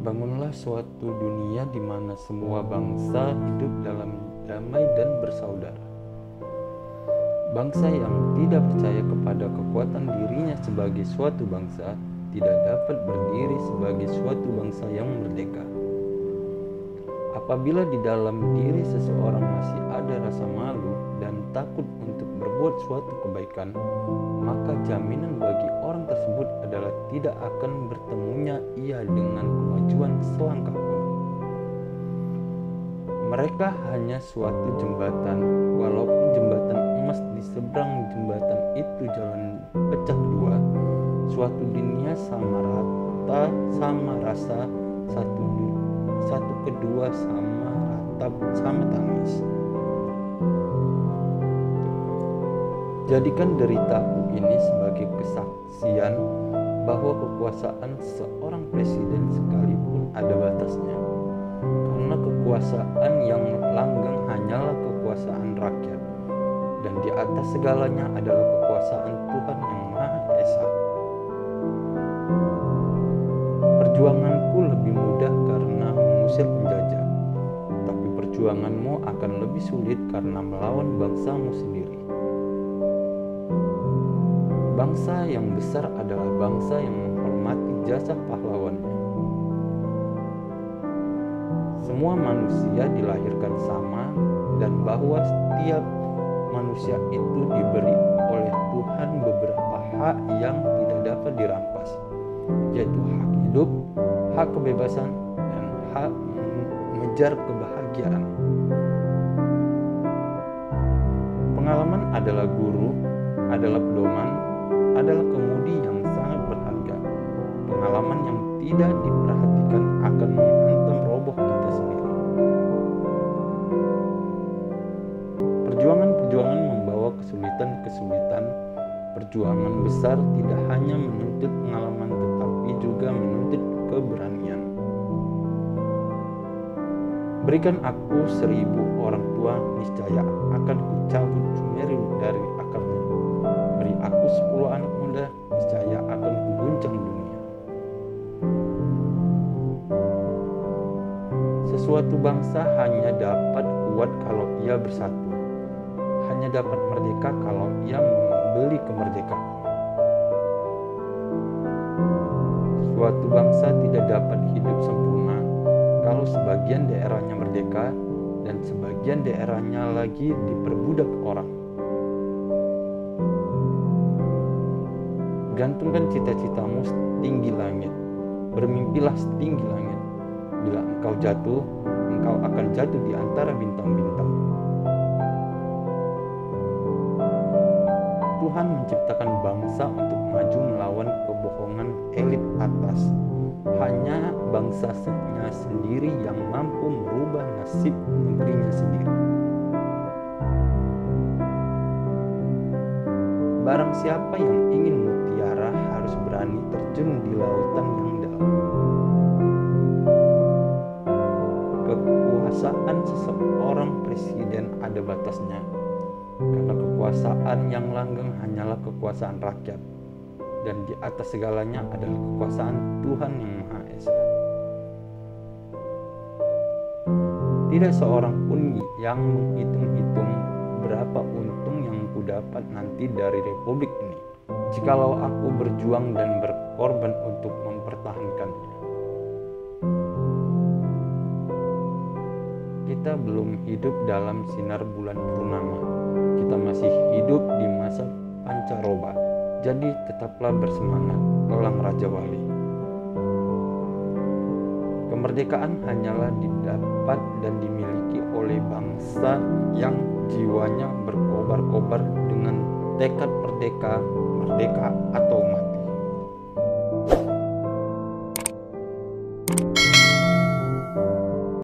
Bangunlah suatu dunia di mana semua bangsa hidup dalam damai dan bersaudara. Bangsa yang tidak percaya kepada kekuatan dirinya sebagai suatu bangsa tidak dapat berdiri sebagai suatu bangsa yang merdeka. Apabila di dalam diri seseorang masih ada rasa malu dan takut untuk berbuat suatu kebaikan, maka jaminan bagi orang tersebut adalah tidak akan bertemunya ia dengan kemajuan selangkah pun. Mereka hanya suatu jembatan, walaupun jembatan emas di seberang jembatan itu jalan pecah dua, suatu dunia sama rata, sama rasa, satu kedua sama ratap, sama tangis. Jadikan deritaku ini sebagai kesaksian bahwa kekuasaan seorang presiden sekalipun ada batasnya, karena kekuasaan yang langgeng hanyalah kekuasaan rakyat, dan di atas segalanya adalah kekuasaan Tuhan yang Maha Esa. Perjuanganku lebih mudah karena mengusir penjajah, tapi perjuanganmu akan lebih sulit karena melawan bangsamu sendiri. Bangsa yang besar adalah bangsa yang menghormati jasa pahlawannya. Semua manusia dilahirkan sama, dan bahwa setiap manusia itu diberi oleh Tuhan beberapa hak yang tidak dapat dirampas, yaitu hak hidup, hak kebebasan, dan hak mengejar kebahagiaan. Pengalaman adalah guru, adalah pedoman, adalah kemudi yang sangat berharga. Pengalaman yang tidak diperhatikan akan menghantam roboh kita sendiri. Perjuangan-perjuangan membawa kesulitan-kesulitan. Perjuangan besar tidak hanya menuntut pengalaman tetapi juga menuntut keberanian. Berikan aku 1000 orang tua, niscaya akan kucabut Sumeru dari akarnya. Beri aku 10 anak muda, niscaya akan kuguncang dunia. Sesuatu bangsa hanya dapat kuat kalau ia bersatu, hanya dapat merdeka kalau ia membeli kemerdekaan. Suatu bangsa tidak dapat hidup sempurna kalau sebagian daerahnya merdeka dan sebagian daerahnya lagi diperbudak orang. Gantungkan cita-citamu setinggi langit, bermimpilah setinggi langit. Bila engkau jatuh, engkau akan jatuh di antara bintang-bintang. Tuhan menciptakan bangsa untuk maju melawan kebohongan elit atas. Hanya bangsanya sendiri yang mampu merubah nasib negerinya sendiri. Barang siapa yang ingin mutiara harus berani terjun di lautan yang dalam. Kekuasaan seseorang presiden ada batasnya, karena kekuasaan yang langgeng hanyalah kekuasaan rakyat, dan di atas segalanya adalah kekuasaan Tuhan yang Maha Esa. Tidak seorang pun yang menghitung-hitung berapa untung yang kudapat nanti dari republik ini, jikalau aku berjuang dan berkorban untuk mempertahankannya. Kita belum hidup dalam sinar bulan purnama. Kita masih hidup di masa pancaroba. Jadi tetaplah bersemangat, elang Raja Wali. Kemerdekaan hanyalah didapat dan dimiliki oleh bangsa yang jiwanya berkobar-kobar dengan tekad merdeka atau